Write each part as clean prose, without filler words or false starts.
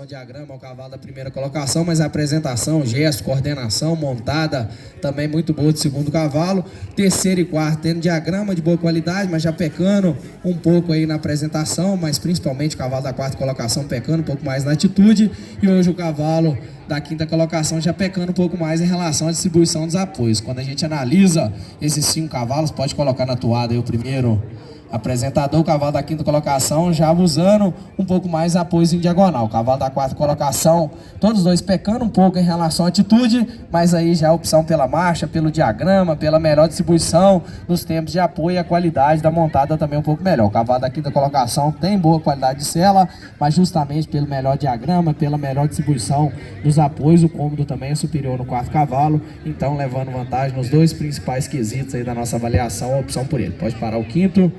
Diagrama, o cavalo da primeira colocação, mas a apresentação, gesto, coordenação, montada também muito boa de segundo cavalo. Terceiro e quarto tendo diagrama de boa qualidade, mas já pecando um pouco aí na apresentação, mas principalmente o cavalo da quarta colocação pecando um pouco mais na atitude. E hoje o cavalo da quinta colocação já pecando um pouco mais em relação à distribuição dos apoios. Quando a gente analisa esses 5 cavalos, pode colocar na toada aí o primeiro apresentador, o cavalo da quinta colocação, já usando um pouco mais apoios em diagonal. O cavalo da quarta colocação, todos dois pecando um pouco em relação à atitude, mas aí já a opção pela marcha, pelo diagrama, pela melhor distribuição nos tempos de apoio e a qualidade da montada também um pouco melhor. O cavalo da quinta colocação tem boa qualidade de sela, mas justamente pelo melhor diagrama, pela melhor distribuição dos apoios, o cômodo também é superior no quarto cavalo, então levando vantagem nos dois principais quesitos aí da nossa avaliação, a opção por ele. Pode parar o quinto.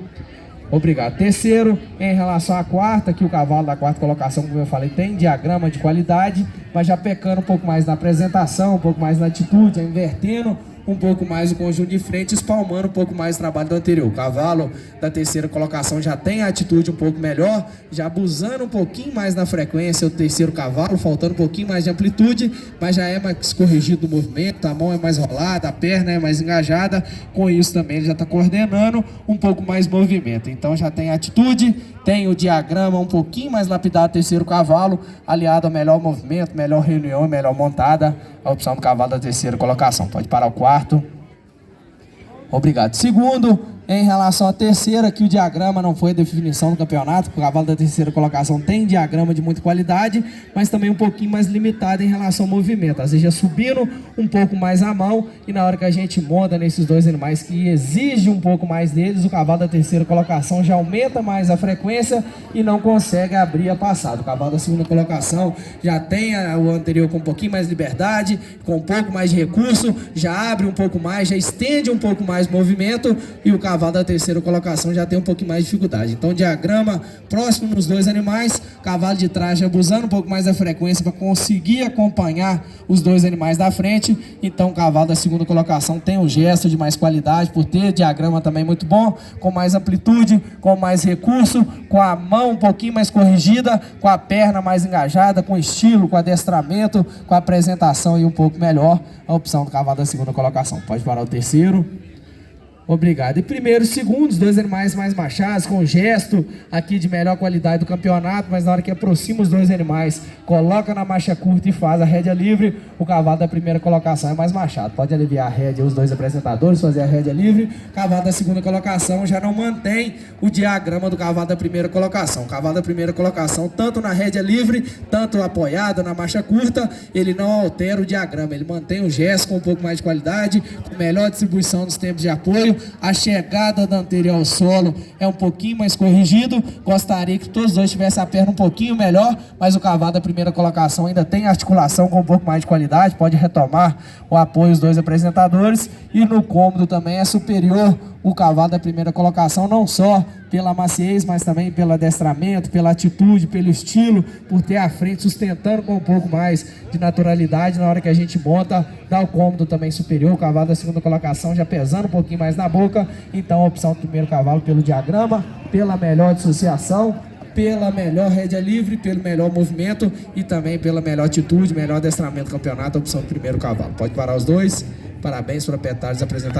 Obrigado. Terceiro, em relação à quarta, que o cavalo da quarta colocação, como eu falei, tem diagrama de qualidade, mas já pecando um pouco mais na apresentação, um pouco mais na atitude, invertendo um pouco mais o conjunto de frente, espalmando um pouco mais o trabalho do anterior. O cavalo da terceira colocação já tem a atitude um pouco melhor, já abusando um pouquinho mais na frequência o terceiro cavalo, faltando um pouquinho mais de amplitude, mas já é mais corrigido no movimento, a mão é mais rolada, a perna é mais engajada, com isso também ele já está coordenando um pouco mais movimento. Então já tem atitude, tem o diagrama um pouquinho mais lapidado, terceiro cavalo, aliado ao melhor movimento, melhor reunião, melhor montada, a opção do cavalo da terceira colocação. Pode parar o quarto. Obrigado. Segundo, em relação à terceira, que o diagrama não foi a definição do campeonato, o cavalo da terceira colocação tem diagrama de muita qualidade, mas também um pouquinho mais limitado em relação ao movimento, às vezes já subindo um pouco mais a mão, e na hora que a gente monta nesses dois animais que exige um pouco mais deles, o cavalo da terceira colocação já aumenta mais a frequência e não consegue abrir a passada. O cavalo da segunda colocação já tem o anterior com um pouquinho mais de liberdade, com um pouco mais de recurso, já abre um pouco mais, já estende um pouco mais o movimento, e o cavalo da terceira colocação já tem um pouquinho mais de dificuldade. Então diagrama próximo nos dois animais, cavalo de trás abusando um pouco mais da frequência para conseguir acompanhar os dois animais da frente. Então o cavalo da segunda colocação tem um gesto de mais qualidade, por ter diagrama também muito bom, com mais amplitude, com mais recurso, com a mão um pouquinho mais corrigida, com a perna mais engajada, com estilo, com adestramento, com a apresentação e um pouco melhor, a opção do cavalo da segunda colocação. Pode parar o terceiro. Obrigado. E primeiro e segundo, os dois animais mais machados, com gesto aqui de melhor qualidade do campeonato, mas na hora que aproxima os dois animais, coloca na marcha curta e faz a rédea livre, o cavalo da primeira colocação é mais machado. Pode aliviar a rédea, os dois apresentadores, fazer a rédea livre. O cavalo da segunda colocação já não mantém o diagrama do cavalo da primeira colocação. O cavalo da primeira colocação, tanto na rédea livre, tanto apoiado na marcha curta, ele não altera o diagrama, ele mantém o gesto com um pouco mais de qualidade, com melhor distribuição nos tempos de apoio. A chegada da anterior ao solo é um pouquinho mais corrigido. Gostaria que todos dois tivessem a perna um pouquinho melhor, mas o cavalo da primeira colocação ainda tem articulação com um pouco mais de qualidade, pode retomar o apoio dos dois apresentadores, e no cômodo também é superior o cavalo da primeira colocação, não só pela maciez, mas também pelo adestramento, pela atitude, pelo estilo, por ter a frente sustentando com um pouco mais de naturalidade na hora que a gente monta, dá o cômodo também superior, o cavalo da segunda colocação já pesando um pouquinho mais na boca. Então a opção do primeiro cavalo pelo diagrama, pela melhor dissociação, pela melhor rédea livre, pelo melhor movimento e também pela melhor atitude, melhor adestramento do campeonato, a opção do primeiro cavalo. Pode parar os dois. Parabéns para a Petardes apresentar.